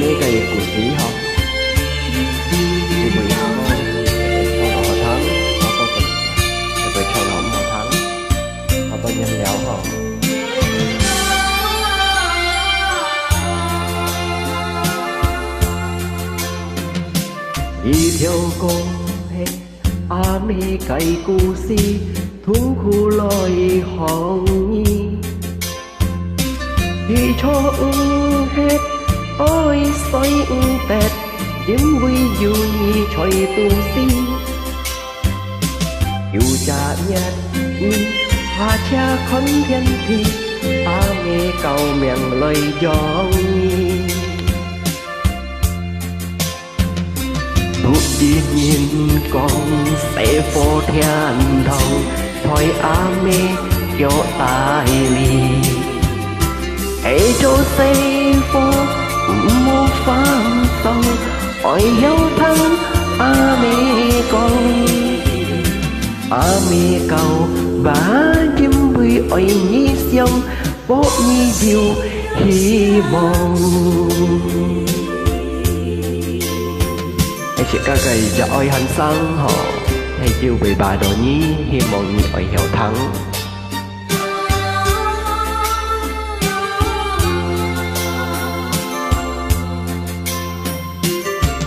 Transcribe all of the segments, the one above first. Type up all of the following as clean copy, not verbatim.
mấy cây của tí không thì mình không cho nó thắng nó có tình thì phải cho nó một thắng nó có nhân léo không đi theo cô hết mấy cây cù si thúng khu lòi hòn nhi thì cho hết ôi xoay tẹt điểm vui dù nhi trôi tu si dù cha nhát hoa cha khấn thiên thì mê cầu miệng lời gió nhi tụt đi nhìn con sẽ phô thiên thông thôi mê cho tài lì hãy cho xây phố một phán sông ôi hiếu thân mê con mê cầu và chim vui ôi nhi sông bố nhi diệu hy vọng anh sẽ ca gầy cho ôi hành sang họ hay chiều về bà đồ nhi hy vọng nhi ôi hiểu thắng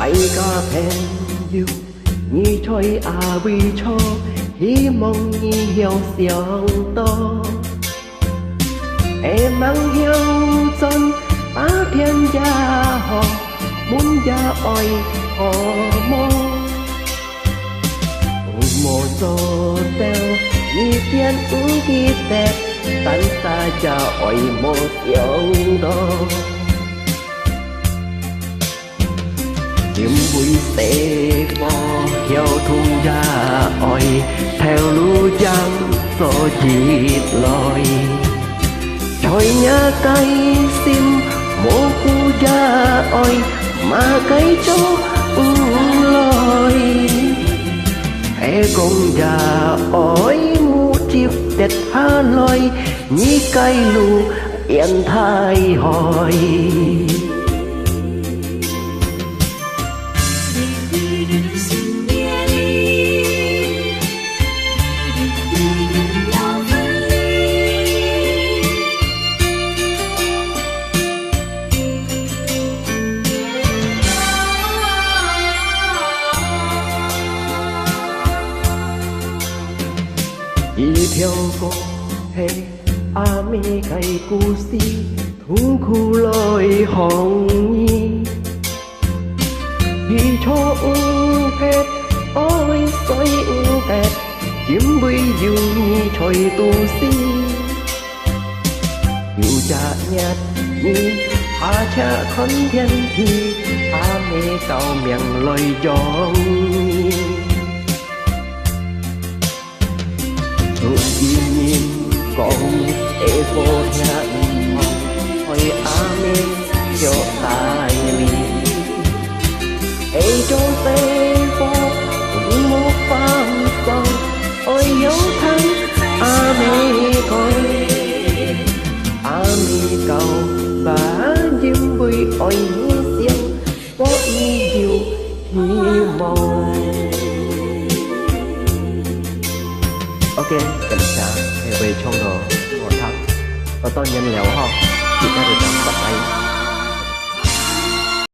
ai ca phen yêu nhi trôi vì cho hy vọng nhi hiểu xiang to em mang hiếu chân ba thiên gia họ muốn gia oi họ mô mô dô teo nhi thiên ứng kỳ tẹt tan xa gia oi mô xiang to niềm vui sẽ có theo thung gia oi theo lũ giang gió chít loi thôi nhà cây sim mô khu gia oi mà cây cho loi e công gia oi mu chiếc đẹp hà loi nhí cây lù yên thái hỏi đi theo cô hey mấy cây cù si thúng khu lôi hòn nhi đi cho hết ôi xoay tẹt kiếm vui dù nhi trôi tu si dù cha nhát nhi cha khấn thiên thì mê cầu miệng lời gió nhi tụi đi nhìn con ê vô thiên hỏi mê cho tài lì ê cho tê vô cũng một phán sông ôi hiếu thân mê coi mê cầu và chim vui ôi nhi xiên có nhi diệu hy vọng ok, cảnh sát về trong đó ngồi thắng và tôi nhân léo họ